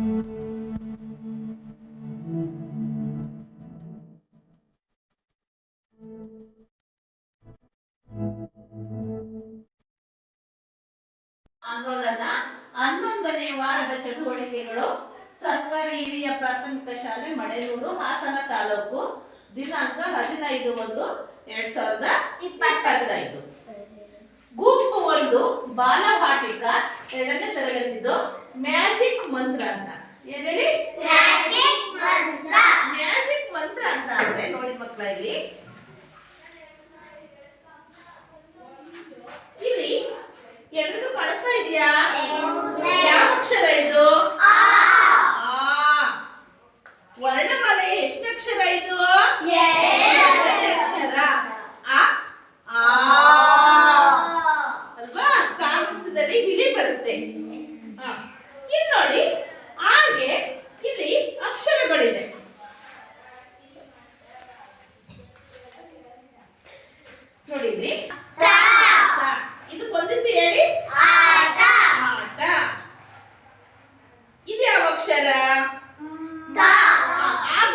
ಆಂದೋಲನ 11ನೇ ವಾರದ ಚಟುವಟಿಕೆಗಳು ಸರ್ಕಾರಿ ಹಿರಿಯ ಪ್ರಾಥಮಿಕ ಶಾಲೆ ಮಡೆನೂರು ಹಾಸನ ತಾಲೂಕು ದಿನಾಂಕ 15/1/2025. ಗುಂಪು 1 ಬಾಲವಾಟಿಕ 2ನೇ ತರಗತಿದು ಮ್ಯಾಜಿಕ್ ಮಂತ್ರ ಅಂತ. ಏನ್ ಹೇಳಿ? ಮ್ಯಾಜಿಕ್ ಮಂತ್ರ ಅಂತ ಅಂದ್ರೆ ನೋಡಿ ಮಕ್ಕಳ, ಇಲ್ಲಿ ಎಲ್ಲರಿಗೂ ಕಾಣಿಸ್ತಾ ಇದೆಯಾ? ಯಾವ ಅಕ್ಷರ ಇದು? ವರ್ಣಮಾಲೆಯ ಎಷ್ಟನೇ ಅಕ್ಷರ ಇದು? ಅಕ್ಷರ ಅಲ್ವಾ? ಕಾಗದದಲ್ಲಿ ಹಿಡಿ ಬರುತ್ತೆ. ಇಲ್ಲಿ ನೋಡಿ, ಹಾಗೆ ಇಲ್ಲಿ ಅಕ್ಷರಗಳಿದೆ. ನೋಡಿ ಇಲ್ಲಿ ಇದು ಹೊಂದಿಸಿ ಹೇಳಿ. ಆಟ. ಇದು ಯಾವ ಅಕ್ಷರ?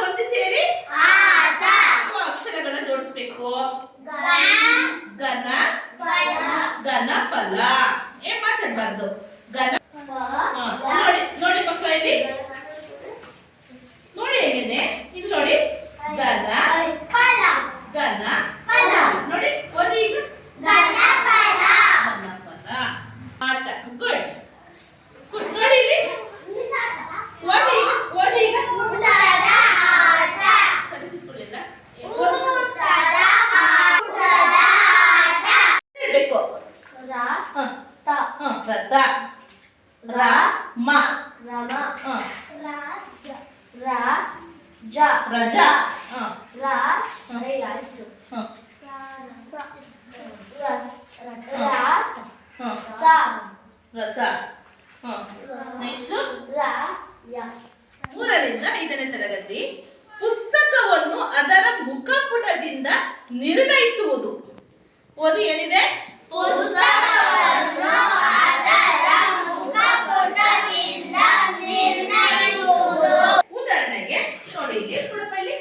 ಹೊಂದಿಸಿ ಹೇಳಿ. ಅಕ್ಷರಗಳನ್ನ ಜೋಡಿಸ್ಬೇಕು. ಗನ ಗಣಪಲ. ಏನ್ ಮಾತಾಡ್ಬಾರ್ದು. ಗನ. ನೋಡಿ ಮಕ್ಕಳ, ಇಲ್ಲಿ ನೋಡಿ ಹೇಗಿದೆ. ಇಲ್ಲಿ ನೋಡಿ ಗನ ಗನ ನೋಡಿ. ಓದಿ ಈಗ. ಆಟ. Good good. ನೋಡಿ ಇಲ್ಲಿ ಓದಿ ಈಗ. ಬೇಕು. ರಥ. ರಾಮ. ರಜ. ರಸ. ನೆಕ್ಸ್ಟ್ 3ರಿಂದ 5ನೇ ತರಗತಿ ಪುಸ್ತಕವನ್ನು ಅದರ ಮುಖಪುಟದಿಂದ ನಿರ್ಣಯಿಸುವುದು. ಓದಿ ಏನಿದೆ? ಪುಸ್ತಕವನ್ನು ಅದರ ಮುಖಪುಟದಿಂದ ನಿರ್ಣಯಿಸುವುದು. ಉದಾಹರಣೆಗೆ ನೋಡಿ, ಇಲ್ಲಿ ಇಲ್ಲಿ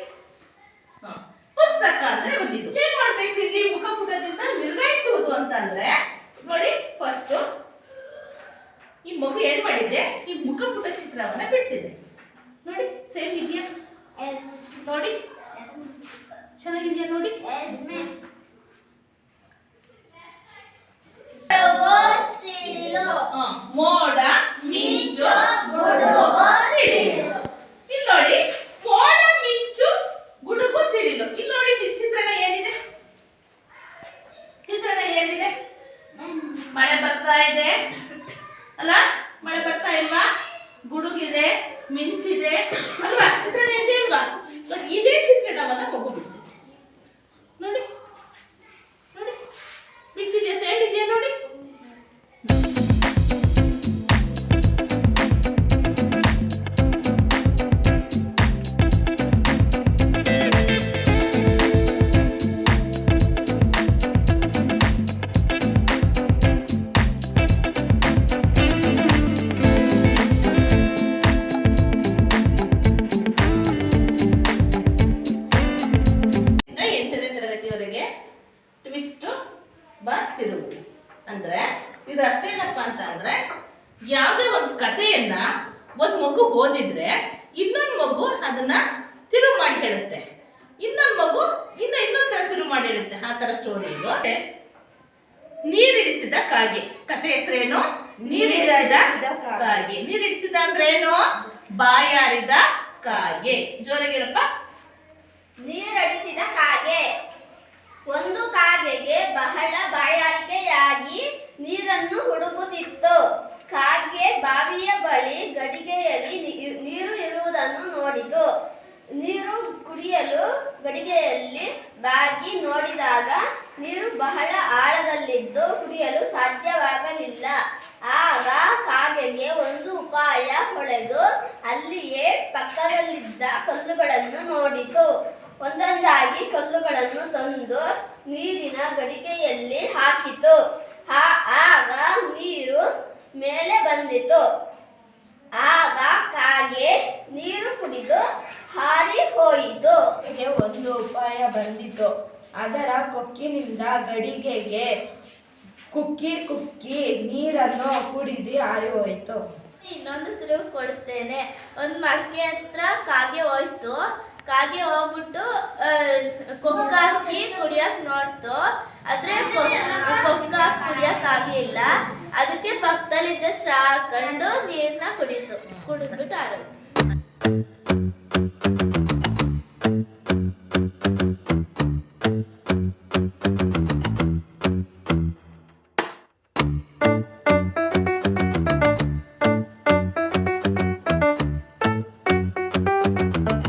ಪುಸ್ತಕ ಅಂದ್ರೆ ಬಂದಿದ್ದು. ಏನ್ ಮಾಡ್ಬೇಕು ಇಲ್ಲಿ? ಮುಖಪುಟದಿಂದ ನಿರ್ಣಯಿಸುವುದು ಅಂತಂದ್ರೆ ನೋಡಿ, ಫಸ್ಟ್ ಈ ಮಗು ಏನ್ ಮಾಡಿದೆ? ಈ ಮುಖಪುಟ ಚಿತ್ರವನ್ನ ಬಿಡಿಸಿದೆ. ನೋಡಿ, ಸೇಮ್ ಇದೆಯಾ? ನೋಡಿ, ಚೆನ್ನಾಗಿದೆಯಾ? ನೋಡಿ, ಮೋಡ ಮಿಂಚು ಗುಡುಗು ಸಿಡಿಲು. ಇಲ್ಲಿ ನೋಡಿ, ಮೋಡ ಮಿಂಚು ಗುಡುಗು ಸಿಡಿಲು. ಇಲ್ಲಿ ನೋಡಿ, ಚಿತ್ರಣ ಏನಿದೆ? ಮಳೆ ಬರ್ತಾ ಇದೆ ಅಲ್ಲ? ಮಳೆ ಬರ್ತಾ ಇಲ್ವಾ? ಗುಡುಗಿದೆ, ಮಿಂಚಿದೆ ಅಲ್ವಾ? ಚಿತ್ರಣ ಇದೆ ಅಲ್ವಾ? ನೋಡಿ, ಇದೇ ಚಿತ್ರಣವನ್ನ ಮಗು ಬಿಡಿಸಿದೆ. ನೋಡಿ ನೋಡಿ, ಬಿಡಿಸಿದ್ಯಾ? ಸೇಮ್ ಇದೆಯಾ? ನೋಡಿ. ಟ್ವಿಸ್ಟ್ ಬರ್ತಿರುವು ಅಂದ್ರೆ ಇದು ಅರ್ಥ ಏನಪ್ಪ ಅಂತ ಅಂದ್ರೆ, ಯಾವುದೇ ಒಂದು ಕಥೆಯನ್ನ ಒಂದು ಮಗು ಓದಿದ್ರೆ ಇನ್ನೊಂದು ಮಗು ಅದನ್ನ ತಿರುವು ಮಾಡಿ ಹೇಳುತ್ತೆ, ಇನ್ನೊಂದು ಮಗು ಇನ್ನೊಂದ್ ತರ ತಿರುವು ಮಾಡಿ ಹೇಳುತ್ತೆ. ಆ ತರ ಸ್ಟೋರಿ ಇದು. ನೀರಿಡಿಸಿದ ಕಾಗೆ. ಕಥೆ ಹೆಸರೇನು? ನೀರಿಡಿಸಿದ ಕಾಗೆ. ನೀರಿಡಿಸಿದ ಅಂದ್ರೆ ಏನು? ಬಾಯಾರಿದ ಕಾಗೆ. ಜೋರಾಗಿ ಹೇಳಪ್ಪ. ನೀರಡಿಸಿದ ಕಾಗೆ. ಒಂದು ಕಾಗೆಗೆ ಬಹಳ ಬಾಯಾರಿಕೆಯಾಗಿ ನೀರನ್ನು ಹುಡುಕುತ್ತಿತ್ತು. ಕಾಗೆ ಬಾವಿಯ ಬಳಿ ಗಡಿಗೆಯಲ್ಲಿ ನೀರು ಇರುವುದನ್ನು ನೋಡಿತು. ನೀರು ಕುಡಿಯಲು ಗಡಿಗೆಯಲ್ಲಿ ಬಾಗಿ ನೋಡಿದಾಗ ನೀರು ಬಹಳ ಆಳದಲ್ಲಿದ್ದು ಕುಡಿಯಲು ಸಾಧ್ಯವಾಗಲಿಲ್ಲ. ಆಗ ಕಾಗೆಗೆ ಒಂದು ಉಪಾಯ ಹೊಳೆದು ಅಲ್ಲಿಯೇ ಪಕ್ಕದಲ್ಲಿದ್ದ ಕಲ್ಲುಗಳನ್ನು ನೋಡಿತು. ಒಂದೊಂದಾಗಿ ಕಲ್ಲುಗಳನ್ನು ತಂದು ನೀರಿನ ಗಡಿಗೆಯಲ್ಲಿ ಹಾಕಿತು. ಆಗ ನೀರು ಮೇಲೆ ಬಂದಿತು. ಆಗ ಕಾಗೆ ಬಂದಿತು. ಅದರ ಕೊಕ್ಕಿನಿಂದ ಗಡಿಗೆಗೆ ಕುಕ್ಕಿ ಕುಕ್ಕಿ ನೀರನ್ನು ಕುಡಿದು ಹಾರಿ ಹೋಯಿತು. ಇನ್ನೊಂದು ತಿರುವು ಕೊಡುತ್ತೇನೆ. ಒಂದು ಮಡಕೆ ಹತ್ರ ಕಾಗೆ ಹೋಯ್ತು. ಕಾಗೆ ಹೋಗ್ಬಿಟ್ಟು ಕೊಕ್ಕ ಹಾಕಿ ಕುಡಿಯಕ್ ನೋಡ್ತು. ಆದ್ರೆ ಕೊಕ್ಕ ಹಾಕಿ ಕುಡಿಯಕ್ ಆಗ್ಲಿಲ್ಲ. ಅದಕ್ಕೆ ಪಕ್ಕದಲ್ಲಿದ್ದ ಸ್ಟ್ರಾ ಹಾಕೊಂಡು ನೀರ್ನ ಕುಡಿದ್ಬಿಟ್ಟು ಆರೋಯ್ತು.